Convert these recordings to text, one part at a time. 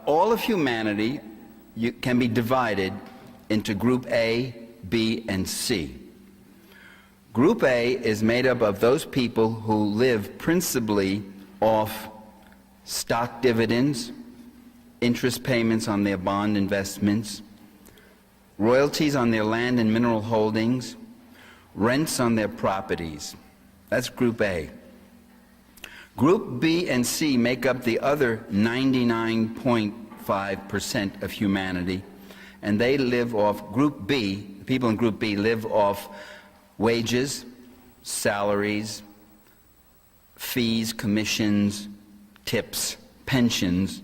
all of humanity can be divided into Group A, B, and C. Group A is made up of those people who live principally off stock dividends, interest payments on their bond investments, royalties on their land and mineral holdings, rents on their properties. That's Group A. Group B and C make up the other 99.5% of humanity, and they live off Group B. The people in Group B live off wages, salaries, fees, commissions, tips, pensions.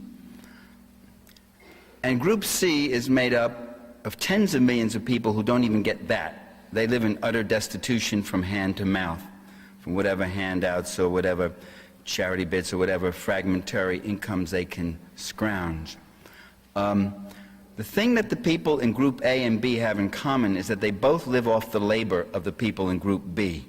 And Group C is made up of tens of millions of people who don't even get that. They live in utter destitution from hand to mouth, from whatever handouts or whatever charity bits or whatever fragmentary incomes they can scrounge. The thing that the people in Group A and B have in common is that they both live off the labor of the people in Group B.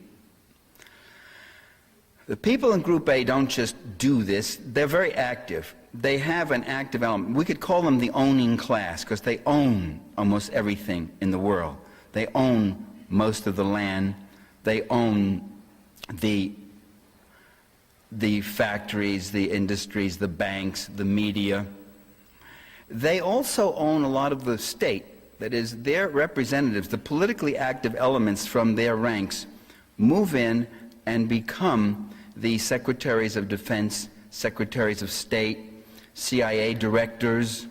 The people in Group A don't just do this, they're very active. They have an active element. We could call them the owning class because they own almost everything in the world. They own most of the land. They own the factories, the industries, the banks, the media. They also own a lot of the state. That is, their representatives, the politically active elements from their ranks, move in and become the secretaries of defense, secretaries of state, CIA directors,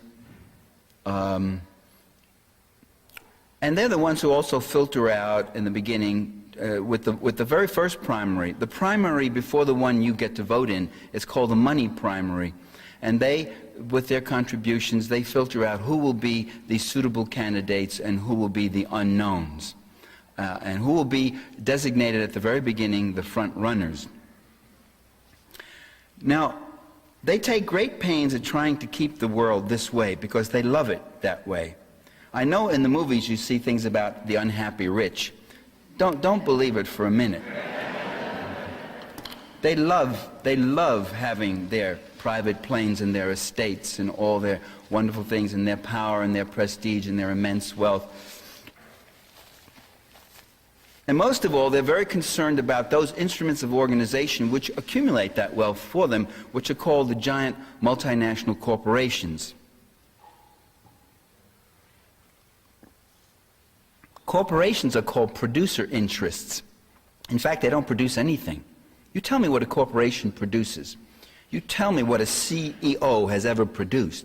and they're the ones who also filter out in the beginning with the very first primary. The primary before the one you get to vote in is called the money primary, and they, with their contributions, they filter out who will be the suitable candidates and who will be the unknowns, and who will be designated at the very beginning the front runners. Now, they take great pains at trying to keep the world this way because they love it that way. I know in the movies you see things about the unhappy rich. Don't believe it for a minute. They love having their private planes and their estates and all their wonderful things and their power and their prestige and their immense wealth. And most of all, they're very concerned about those instruments of organization which accumulate that wealth for them, which are called the giant multinational corporations. Corporations are called producer interests. In fact, they don't produce anything. You tell me what a corporation produces. You tell me what a CEO has ever produced.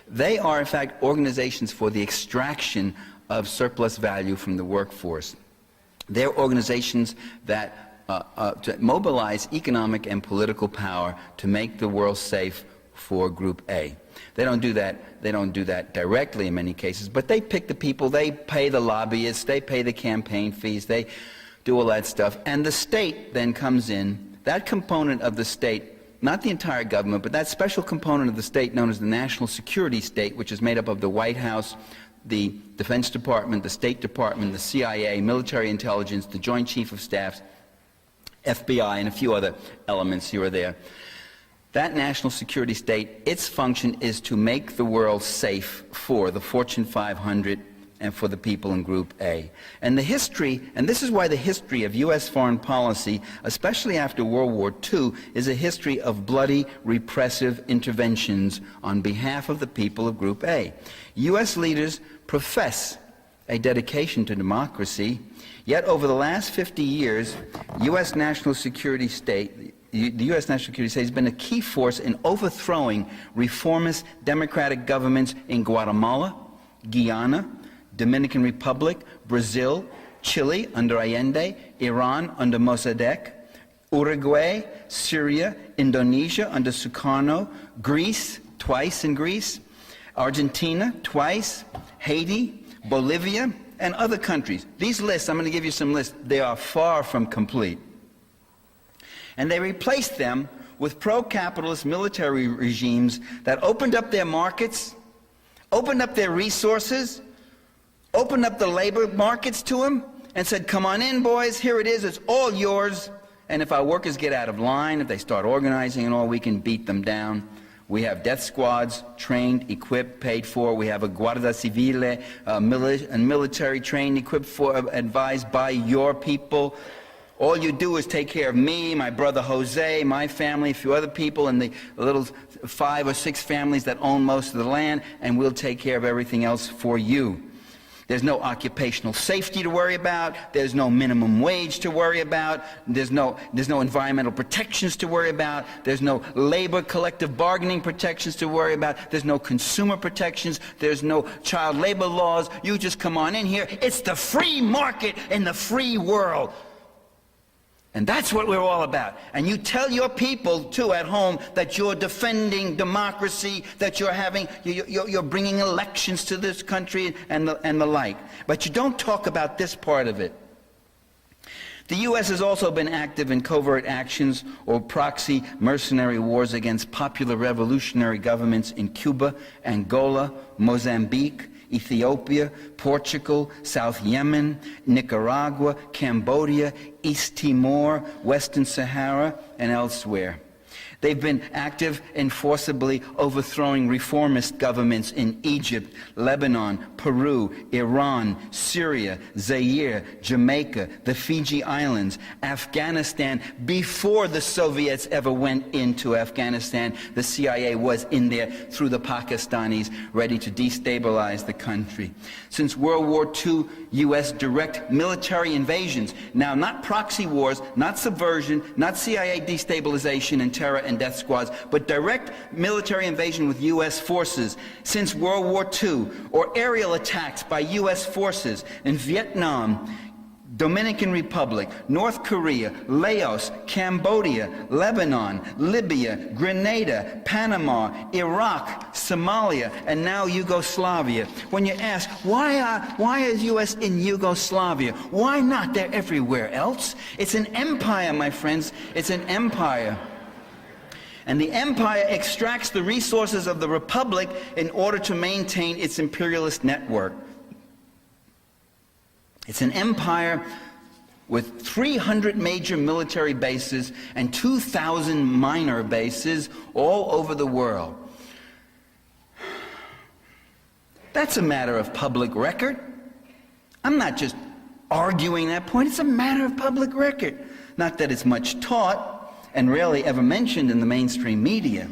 They are, in fact, organizations for the extraction of surplus value from the workforce. They're organizations that to mobilize economic and political power to make the world safe for Group A. They don't do that directly in many cases, but they pick the people, they pay the lobbyists, they pay the campaign fees, they do all that stuff, and the state then comes in. That component of the state, not the entire government, but that special component of the state known as the national security state, which is made up of the White House, the Defense Department, the State Department, the CIA, military intelligence, the Joint Chief of Staffs, FBI, and a few other elements here or there. That national security state, its function is to make the world safe for the Fortune 500 and for the people in Group A. And the history, and this is why the history of U.S. foreign policy, especially after World War II, is a history of bloody, repressive interventions on behalf of the people of Group A. U.S. leaders profess a dedication to democracy, yet over the last 50 years, the U.S. national security state has been a key force in overthrowing reformist democratic governments in Guatemala, Guyana, Dominican Republic, Brazil, Chile under Allende, Iran under Mossadegh, Uruguay, Syria, Indonesia under Sukarno, Greece, twice in Greece, Argentina, twice, Haiti, Bolivia, and other countries. These lists, I'm going to give you some lists, they are far from complete. And they replaced them with pro-capitalist military regimes that opened up their markets, opened up their resources, opened up the labor markets to them, and said, come on in, boys, here it is, it's all yours. And if our workers get out of line, if they start organizing and all, we can beat them down. We have death squads, trained, equipped, paid for. We have a Guardia Civile, a military trained, equipped for, advised by your people. All you do is take care of me, my brother Jose, my family, a few other people, and the little 5 or 6 families that own most of the land, and we'll take care of everything else for you. There's no occupational safety to worry about. There's no minimum wage to worry about. There's no environmental protections to worry about. There's no labor collective bargaining protections to worry about. There's no consumer protections. There's no child labor laws. You just come on in here. It's the free market in the free world. And that's what we're all about. And you tell your people, too, at home, that you're defending democracy, that you're bringing elections to this country and the like. But you don't talk about this part of it. The U.S. has also been active in covert actions or proxy mercenary wars against popular revolutionary governments in Cuba, Angola, Mozambique, Ethiopia, Portugal, South Yemen, Nicaragua, Cambodia, East Timor, Western Sahara, and elsewhere. They've been active in forcibly overthrowing reformist governments in Egypt, Lebanon, Peru, Iran, Syria, Zaire, Jamaica, the Fiji Islands, Afghanistan. Before the Soviets ever went into Afghanistan, the CIA was in there through the Pakistanis, ready to destabilize the country. Since World War II, U.S. direct military invasions, now not proxy wars, not subversion, not CIA destabilization and terror and death squads, but direct military invasion with U.S. forces since World War II, or aerial attacks by U.S. forces in Vietnam, Dominican Republic, North Korea, Laos, Cambodia, Lebanon, Libya, Grenada, Panama, Iraq, Somalia, and now Yugoslavia. When you ask, why is U.S. in Yugoslavia? Why not? They're everywhere else. It's an empire, my friends. It's an empire. And the empire extracts the resources of the republic in order to maintain its imperialist network. It's an empire with 300 major military bases and 2,000 minor bases all over the world. That's a matter of public record. I'm not just arguing that point. It's a matter of public record. Not that it's much taught and rarely ever mentioned in the mainstream media.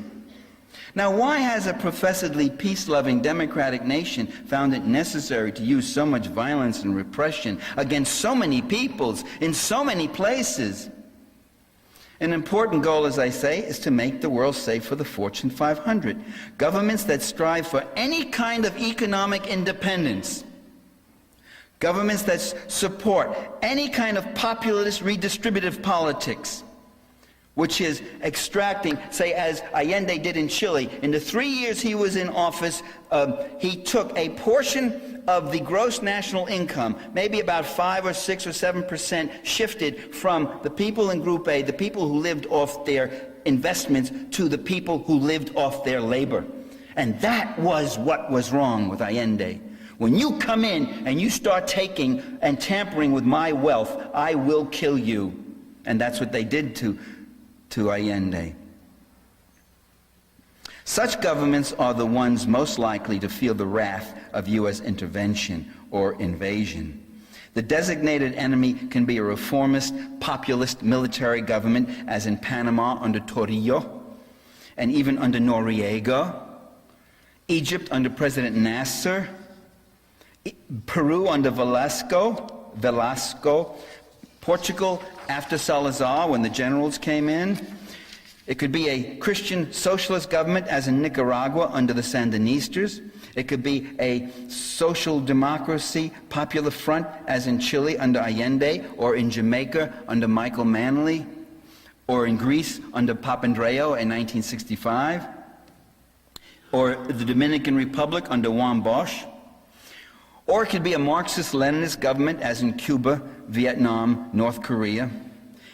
Now, why has a professedly peace-loving democratic nation found it necessary to use so much violence and repression against so many peoples in so many places? An important goal, as I say, is to make the world safe for the Fortune 500. Governments that strive for any kind of economic independence, governments that support any kind of populist redistributive politics, which is extracting, say, as Allende did in Chile. In the 3 years he was in office, he took a portion of the gross national income, maybe about 5 or 6 or 7%, shifted from the people in Group A, the people who lived off their investments, to the people who lived off their labor. And that was what was wrong with Allende. When you come in and you start taking and tampering with my wealth, I will kill you. And that's what they did to Allende. Such governments are the ones most likely to feel the wrath of U.S. intervention or invasion. The designated enemy can be a reformist, populist military government, as in Panama under Torrijos, and even under Noriega, Egypt under President Nasser, Peru under Velasco, Portugal after Salazar, when the generals came in. It could be a Christian socialist government, as in Nicaragua under the Sandinistas. It could be a social democracy, popular front, as in Chile under Allende, or in Jamaica under Michael Manley, or in Greece under Papandreou in 1965, or the Dominican Republic under Juan Bosch. Or it could be a Marxist-Leninist government, as in Cuba, Vietnam, North Korea.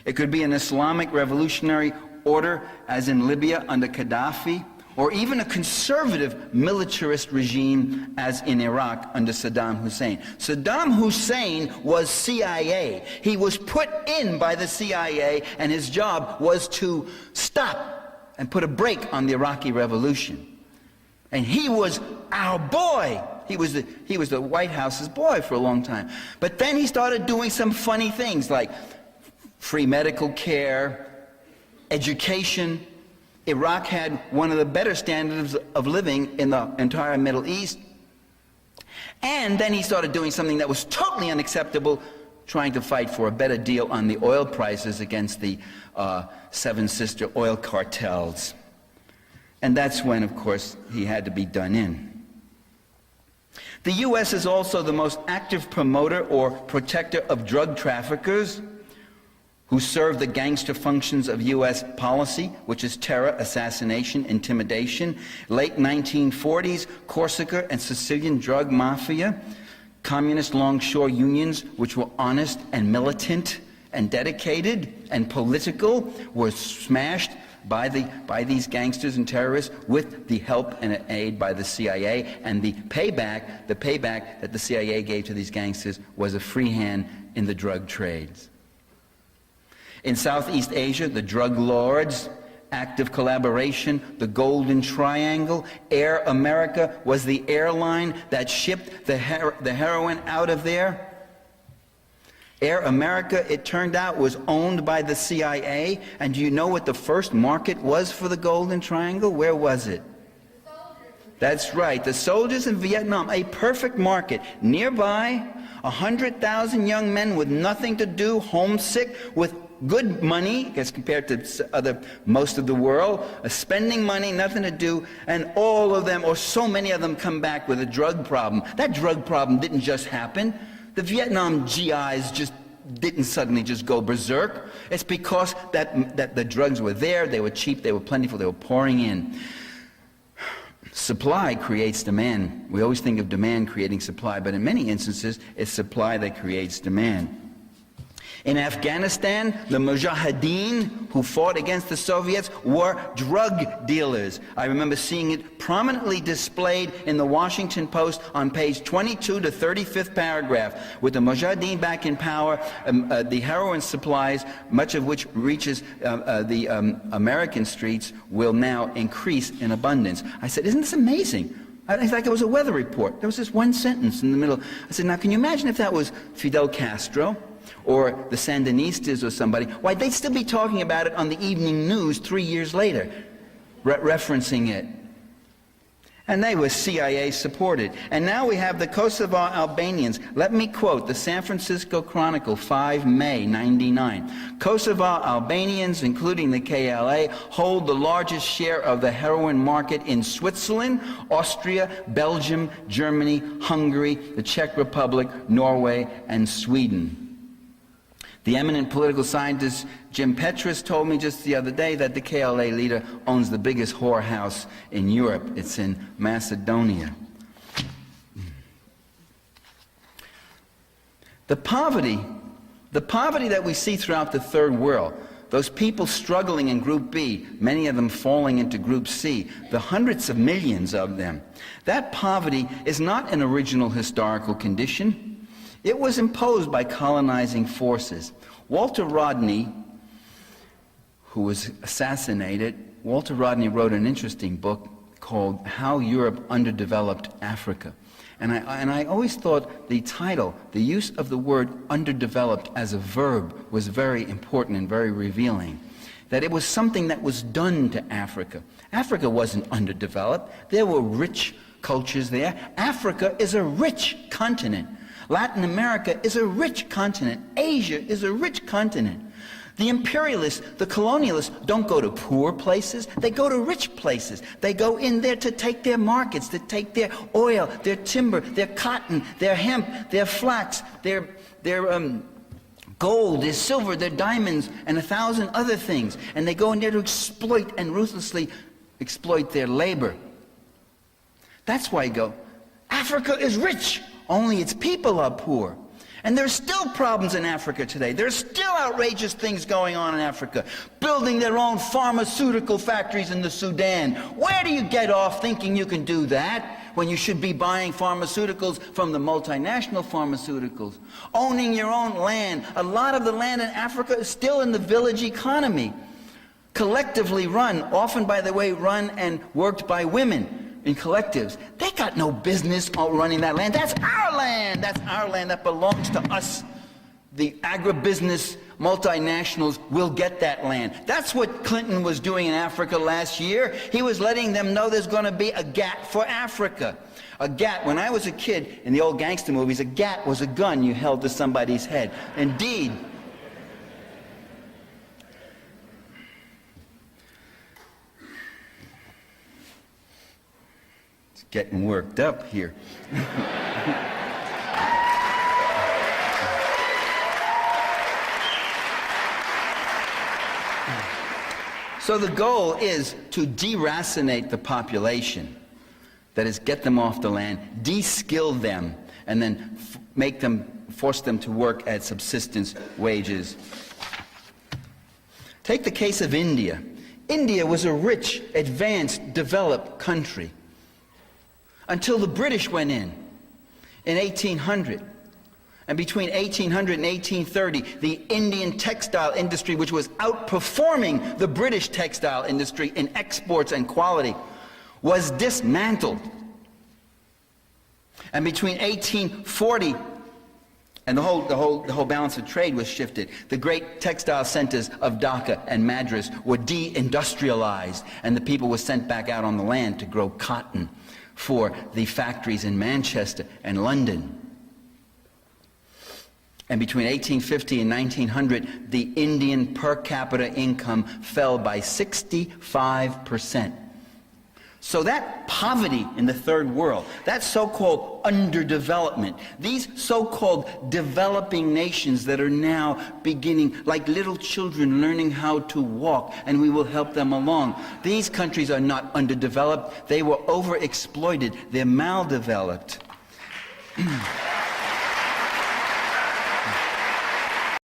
It could be an Islamic revolutionary order, as in Libya under Gaddafi, or even a conservative militarist regime, as in Iraq under Saddam Hussein. Saddam Hussein was CIA. He was put in by the CIA, and his job was to stop and put a brake on the Iraqi Revolution. And he was our boy. He was the White House's boy for a long time. But then he started doing some funny things like free medical care, education. Iraq had one of the better standards of living in the entire Middle East. And then he started doing something that was totally unacceptable, trying to fight for a better deal on the oil prices against the Seven Sister oil cartels. And that's when, of course, he had to be done in. The U.S. is also the most active promoter or protector of drug traffickers who serve the gangster functions of U.S. policy, which is terror, assassination, intimidation, late 1940s Corsica and Sicilian drug mafia, communist longshore unions, which were honest and militant and dedicated and political, were smashed by these gangsters and terrorists with the help and aid by the CIA, and the payback that the CIA gave to these gangsters was a free hand in the drug trades. In Southeast Asia, the drug lords, active collaboration, the Golden Triangle. Air America was the airline that shipped the heroin out of there. Air America, it turned out, was owned by the CIA. And do you know what the first market was for the Golden Triangle? Where was it? That's right, the soldiers in Vietnam, a perfect market. Nearby, 100,000 young men with nothing to do, homesick, with good money as compared to most of the world, spending money, nothing to do, and all of them, or so many of them, come back with a drug problem. That drug problem didn't just happen. The Vietnam GIs just didn't suddenly just go berserk. It's because that the drugs were there, they were cheap, they were plentiful, they were pouring in. Supply creates demand. We always think of demand creating supply, but in many instances, it's supply that creates demand. In Afghanistan, the Mujahideen who fought against the Soviets were drug dealers. I remember seeing it prominently displayed in the Washington Post on page 22 to 35th paragraph. With the Mujahideen back in power, the heroin supplies, much of which reaches the American streets, will now increase in abundance. I said, isn't this amazing? It's like it was a weather report. There was this one sentence in the middle. I said, now can you imagine if that was Fidel Castro or the Sandinistas or somebody? Why, they'd still be talking about it on the evening news 3 years later, referencing it. And they were CIA supported. And now we have the Kosovar Albanians. Let me quote the San Francisco Chronicle, 5 May 99. Kosovar Albanians, including the KLA, hold the largest share of the heroin market in Switzerland, Austria, Belgium, Germany, Hungary, the Czech Republic, Norway, and Sweden. The eminent political scientist Jim Petrus told me just the other day that the KLA leader owns the biggest whorehouse in Europe. It's in Macedonia. The poverty that we see throughout the third world, those people struggling in Group B, many of them falling into Group C, the hundreds of millions of them, that poverty is not an original historical condition. It was imposed by colonizing forces. Walter Rodney, who was assassinated, Walter Rodney wrote an interesting book called How Europe Underdeveloped Africa. And I always thought the title, the use of the word underdeveloped as a verb, was very important and very revealing. That it was something that was done to Africa. Africa wasn't underdeveloped. There were rich cultures there. Africa is a rich continent. Latin America is a rich continent. Asia is a rich continent. The imperialists, the colonialists, don't go to poor places. They go to rich places. They go in there to take their markets, to take their oil, their timber, their cotton, their hemp, their flax, their gold, their silver, their diamonds, and 1,000 other things. And they go in there to exploit and ruthlessly exploit their labor. That's why I go, Africa is rich. Only its people are poor. And there's still problems in Africa today. There's still outrageous things going on in Africa. Building their own pharmaceutical factories in the Sudan. Where do you get off thinking you can do that when you should be buying pharmaceuticals from the multinational pharmaceuticals? Owning your own land. A lot of the land in Africa is still in the village economy. collectively run, often, by the way, run and worked by women in collectives. They got no business running that land. That's our land. That's our land. That belongs to us. The agribusiness multinationals will get that land. That's what Clinton was doing in Africa last year. He was letting them know there's going to be a GATT for Africa. A GATT, when I was a kid in the old gangster movies, a GATT was a gun you held to somebody's head. Indeed. It's getting worked up here. So the goal is to deracinate the population. That is, get them off the land, de-skill them, and then force them to work at subsistence wages. Take the case of India. India was a rich, advanced, developed country until the British went in 1800. And between 1800 and 1830, the Indian textile industry, which was outperforming the British textile industry in exports and quality, was dismantled. And between 1840 and the whole balance of trade was shifted. The great textile centers of Dhaka and Madras were deindustrialized, and the people were sent back out on the land to grow cotton for the factories in Manchester and London. And between 1850 and 1900, the Indian per capita income fell by 65%. So that poverty in the third world, that so-called underdevelopment, these so-called developing nations that are now beginning, like little children, learning how to walk, and we will help them along. These countries are not underdeveloped. They were overexploited. They're maldeveloped.